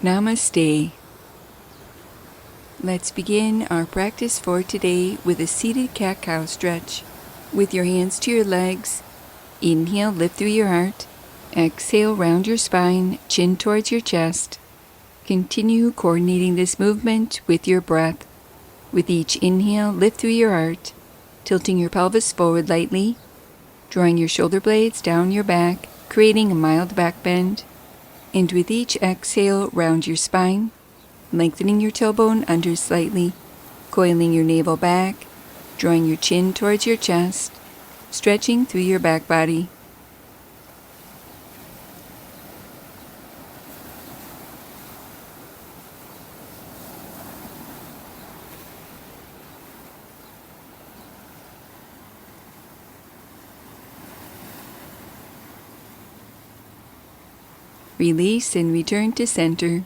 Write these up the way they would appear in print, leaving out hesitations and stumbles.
Namaste. Let's begin our practice for today with a seated cat-cow stretch. With your hands to your legs, inhale, lift through your heart. Exhale, round your spine, chin towards your chest. Continue coordinating this movement with your breath. With each inhale, lift through your heart, tilting your pelvis forward lightly, drawing your shoulder blades down your back, creating a mild back bend. And with each exhale, round your spine, lengthening your tailbone under slightly, coiling your navel back, drawing your chin towards your chest, stretching through your back body. Release and return to center,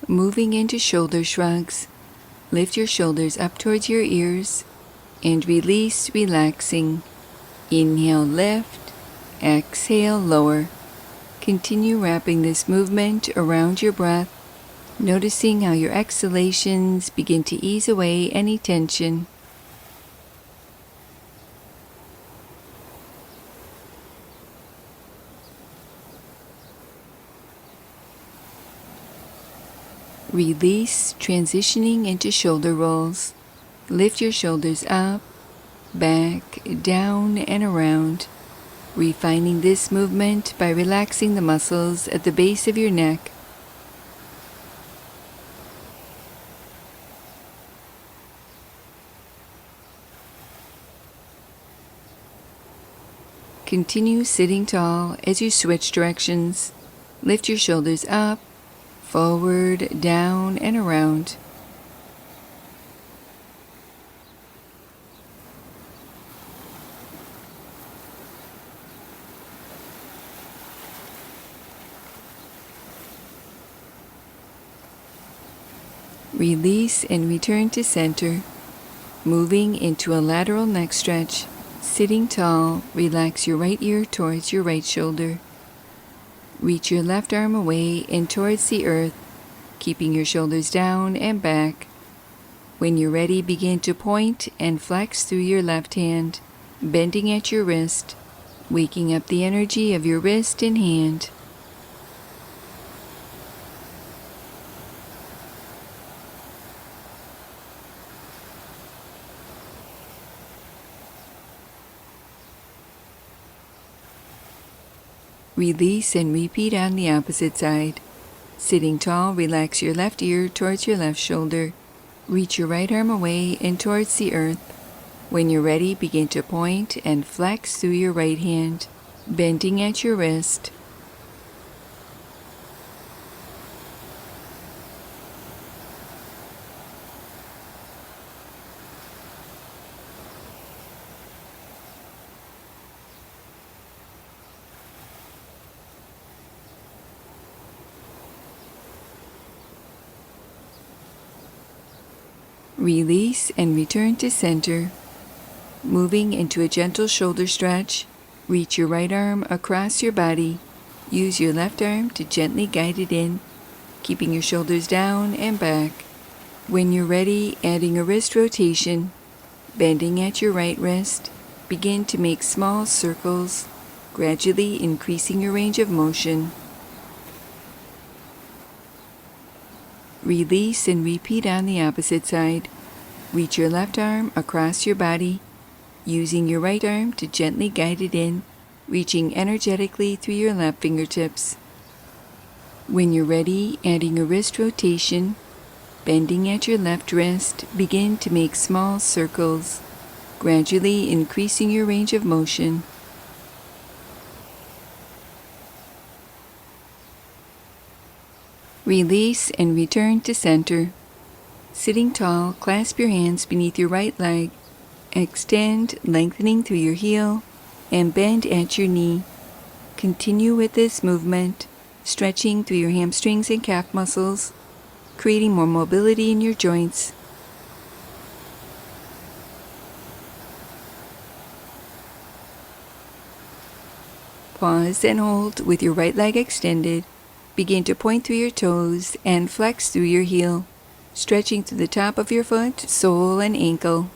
moving into shoulder shrugs. Lift your shoulders up towards your ears and release, relaxing. Inhale, lift. Exhale, lower. Continue wrapping this movement around your breath, noticing how your exhalations begin to ease away any tension. Release, transitioning into shoulder rolls. Lift your shoulders up, back, down, and around, refining this movement by relaxing the muscles at the base of your neck. Continue sitting tall as you switch directions. Lift your shoulders up, forward, down, and around. Release and return to center, moving into a lateral neck stretch. Sitting tall, relax your right ear towards your right shoulder. Reach your left arm away and towards the earth, keeping your shoulders down and back. When you're ready, begin to point and flex through your left hand, bending at your wrist, waking up the energy of your wrist and hand. Release and repeat on the opposite side. Sitting tall, relax your left ear towards your left shoulder. Reach your right arm away and towards the earth. When you're ready, begin to point and flex through your right hand, bending at your wrist. Release and return to center. Moving into a gentle shoulder stretch, reach your right arm across your body. Use your left arm to gently guide it in, keeping your shoulders down and back. When you're ready, adding a wrist rotation, bending at your right wrist, begin to make small circles, gradually increasing your range of motion. Release and repeat on the opposite side. Reach your left arm across your body, using your right arm to gently guide it in, reaching energetically through your left fingertips. When you're ready, adding a wrist rotation, bending at your left wrist, begin to make small circles, gradually increasing your range of motion. Release and return to center. Sitting tall, clasp your hands beneath your right leg. Extend, lengthening through your heel, and bend at your knee. Continue with this movement, stretching through your hamstrings and calf muscles, creating more mobility in your joints. Pause and hold with your right leg extended, Begin to point through your toes and flex through your heel, stretching through the top of your foot, sole, and ankle.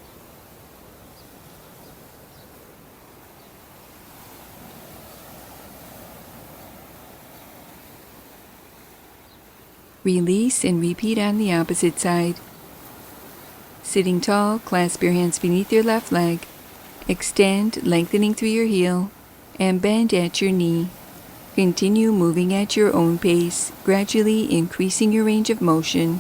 Release and repeat on the opposite side. Sitting tall, clasp your hands beneath your left leg. Extend, lengthening through your heel, and bend at your knee. Continue moving at your own pace, gradually increasing your range of motion.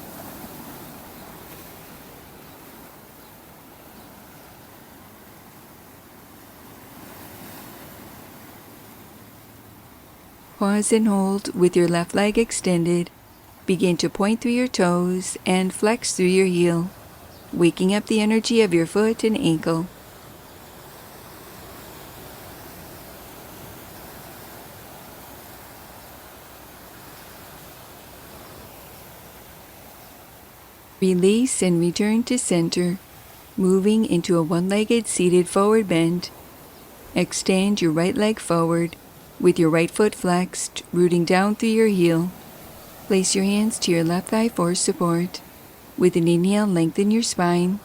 Pause and hold with your left leg extended. Begin to point through your toes and flex through your heel, waking up the energy of your foot and ankle. Release and return to center, moving into a one-legged seated forward bend. Extend your right leg forward with your right foot flexed, rooting down through your heel. Place your hands to your left thigh for support. With an inhale, lengthen your spine,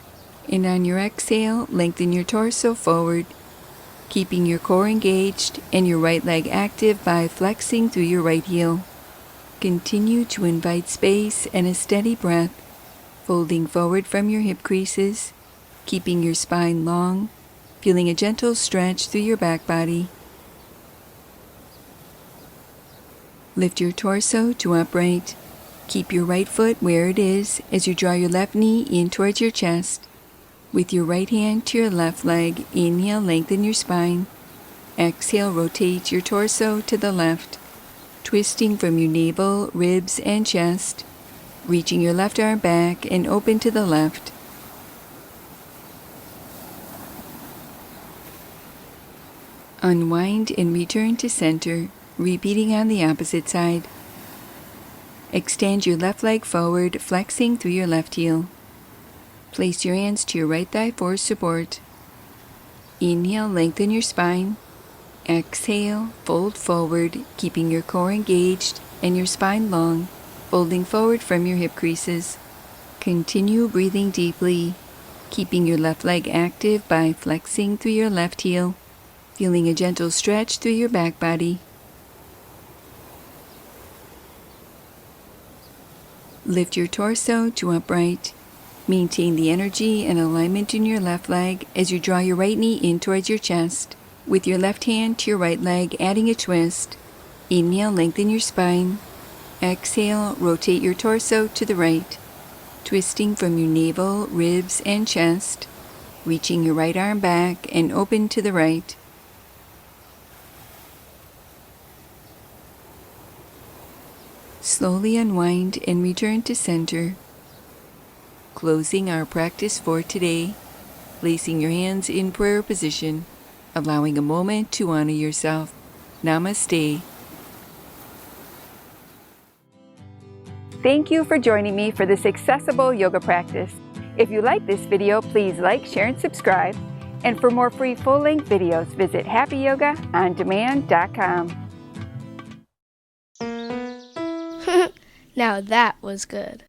and on your exhale, lengthen your torso forward, keeping your core engaged and your right leg active by flexing through your right heel. Continue to invite space and a steady breath, folding forward from your hip creases, keeping your spine long, feeling a gentle stretch through your back body. Lift your torso to upright. Keep your right foot where it is as you draw your left knee in towards your chest. With your right hand to your left leg, inhale, lengthen your spine. Exhale, rotate your torso to the left, twisting from your navel, ribs, and chest, reaching your left arm back and open to the left. Unwind and return to center, repeating on the opposite side. Extend your left leg forward, flexing through your left heel. Place your hands to your right thigh for support. Inhale, lengthen your spine. Exhale, fold forward, keeping your core engaged and your spine long, folding forward from your hip creases. Continue breathing deeply, keeping your left leg active by flexing through your left heel, feeling a gentle stretch through your back body. Lift your torso to upright. Maintain the energy and alignment in your left leg as you draw your right knee in towards your chest. With your left hand to your right leg, adding a twist. Inhale, lengthen your spine. Exhale, rotate your torso to the right, twisting from your navel, ribs, and chest, reaching your right arm back and open to the right. Slowly unwind and return to center. Closing our practice for today, placing your hands in prayer position, allowing a moment to honor yourself. Namaste. Thank you for joining me for this accessible yoga practice. If you like this video, please like, share, and subscribe. And for more free full-length videos, visit happyyogaondemand.com. Now that was good.